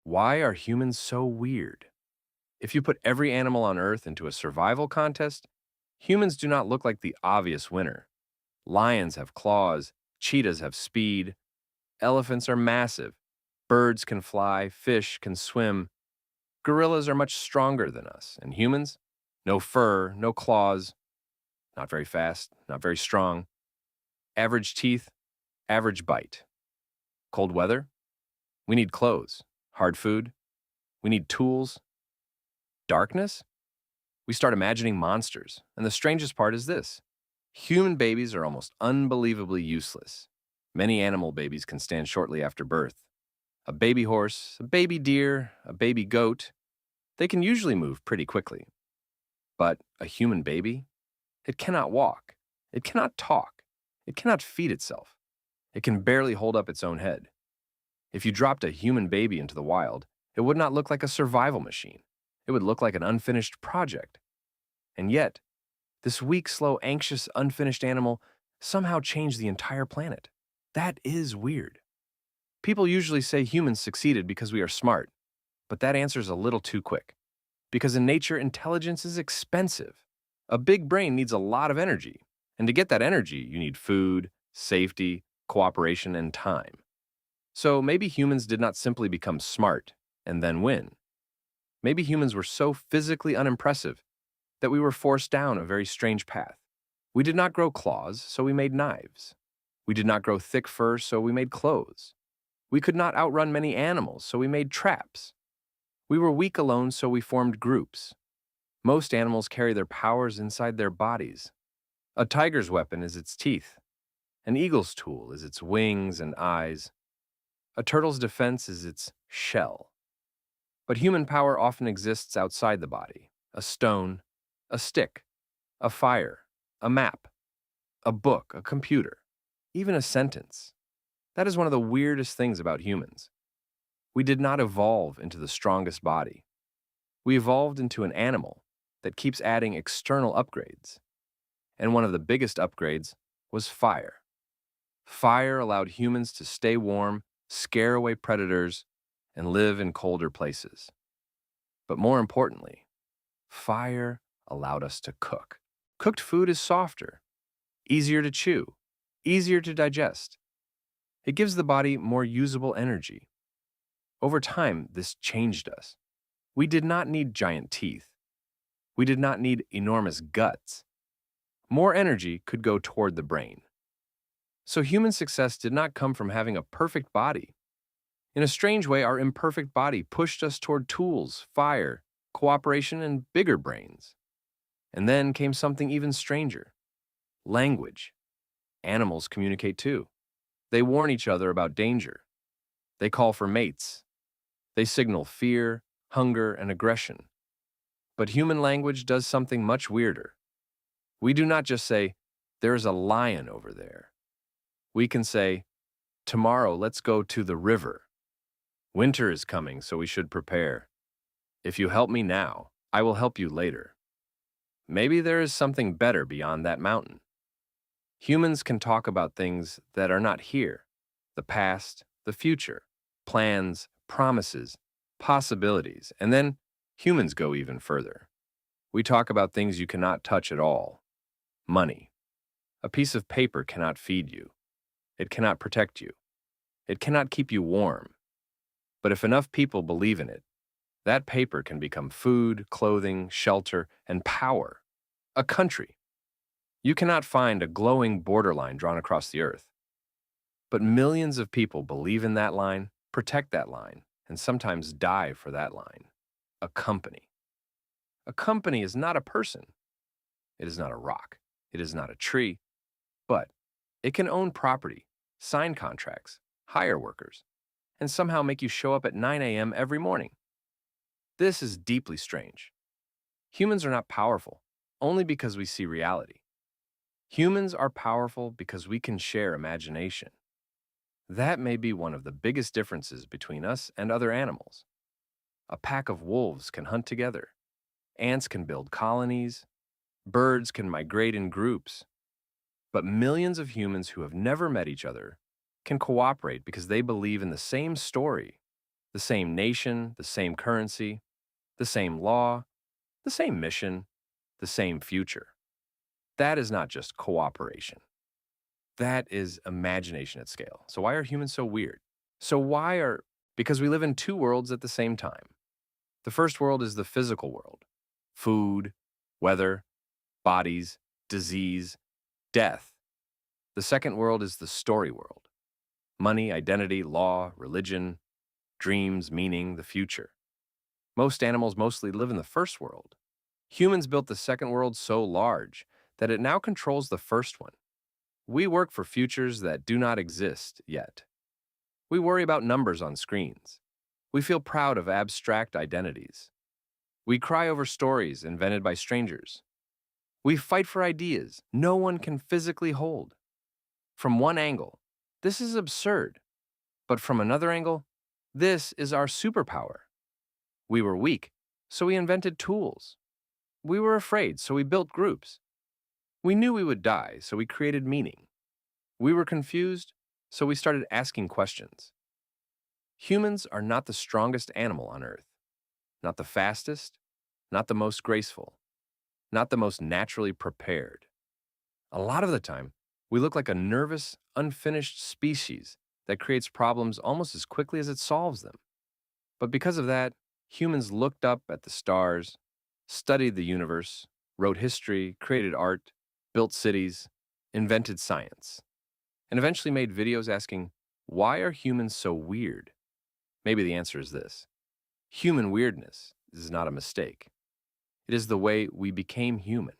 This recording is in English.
Why are humans so weird? If you put every animal on Earth into a survival contest, humans do not look like the obvious winner. Lions have claws, cheetahs have speed, elephants are massive, birds can fly, fish can swim, gorillas are much stronger than us, and humans? No fur, no claws, not very fast, not very strong. Average teeth, average bite. Cold weather? We need clothes. Hard food? We need tools. Darkness? We start imagining monsters. And the strangest part is this: human babies are almost unbelievably useless. Many animal babies can stand shortly after birth. A baby horse, a baby deer, a baby goat, they can usually move pretty quickly. But a human baby? It cannot walk. It cannot talk. It cannot feed itself. It can barely hold up its own head. If you dropped a human baby into the wild, it would not look like a survival machine. It would look like an unfinished project. And yet, this weak, slow, anxious, unfinished animal somehow changed the entire planet. That is weird. People usually say humans succeeded because we are smart, but that answer's a little too quick. Because in nature, intelligence is expensive. A big brain needs a lot of energy, and to get that energy, you need food, safety, cooperation, and time. So maybe humans did not simply become smart and then win. Maybe humans were so physically unimpressive that we were forced down a very strange path. We did not grow claws, so we made knives. We did not grow thick fur, so we made clothes. We could not outrun many animals, so we made traps. We were weak alone, so we formed groups. Most animals carry their powers inside their bodies. A tiger's weapon is its teeth. An eagle's tool is its wings and eyes. A turtle's defense is its shell. But human power often exists outside the body: a stone, a stick, a fire, a map, a book, a computer, even a sentence. That is one of the weirdest things about humans. We did not evolve into the strongest body. We evolved into an animal that keeps adding external upgrades. And one of the biggest upgrades was fire. Fire allowed humans to stay warm, scare away predators, and live in colder places. But more importantly, fire allowed us to cook. Cooked food is softer, easier to chew, easier to digest. It gives the body more usable energy. Over time, this changed us. We did not need giant teeth. We did not need enormous guts. More energy could go toward the brain. So human success did not come from having a perfect body. In a strange way, our imperfect body pushed us toward tools, fire, cooperation, and bigger brains. And then came something even stranger: language. Animals communicate too. They warn each other about danger. They call for mates. They signal fear, hunger, and aggression. But human language does something much weirder. We do not just say, "There is a lion over there." We can say, "Tomorrow let's go to the river. Winter is coming, so we should prepare. If you help me now, I will help you later." Maybe there is something better beyond that mountain. Humans can talk about things that are not here: the past, the future, plans, promises, possibilities, and then humans go even further. We talk about things you cannot touch at all. Money. A piece of paper cannot feed you. It cannot protect you. It cannot keep you warm. But if enough people believe in it, that paper can become food, clothing, shelter, and power. A country. You cannot find a glowing borderline drawn across the earth. But millions of people believe in that line, protect that line, and sometimes die for that line. A company. A company is not a person. It is not a rock. It is not a tree. But it can own property, sign contracts, hire workers, and somehow make you show up at 9 a.m. every morning. This is deeply strange. Humans are not powerful only because we see reality. Humans are powerful because we can share imagination. That may be one of the biggest differences between us and other animals. A pack of wolves can hunt together. Ants can build colonies. Birds can migrate in groups. But millions of humans who have never met each other can cooperate because they believe in the same story. The same nation, the same currency, the same law, the same mission, the same future. That is not just cooperation. That is imagination at scale. So why are humans so weird? So why are Because we live in two worlds at the same time. The first world is the physical world. Food, weather, bodies, disease, death. The second world is the story world. Money, identity, law, religion, dreams, meaning, the future. Most animals mostly live in the first world. Humans built the second world so large that it now controls the first one. We work for futures that do not exist yet. We worry about numbers on screens. We feel proud of abstract identities. We cry over stories invented by strangers. We fight for ideas no one can physically hold. From one angle, this is absurd. But from another angle, this is our superpower. We were weak, so we invented tools. We were afraid, so we built groups. We knew we would die, so we created meaning. We were confused, so we started asking questions. Humans are not the strongest animal on Earth, not the fastest, not the most graceful, not the most naturally prepared. A lot of the time, we look like a nervous, unfinished species that creates problems almost as quickly as it solves them. But because of that, humans looked up at the stars, studied the universe, wrote history, created art, built cities, invented science, and eventually made videos asking, why are humans so weird? Maybe the answer is this: human weirdness is not a mistake. It is the way we became human.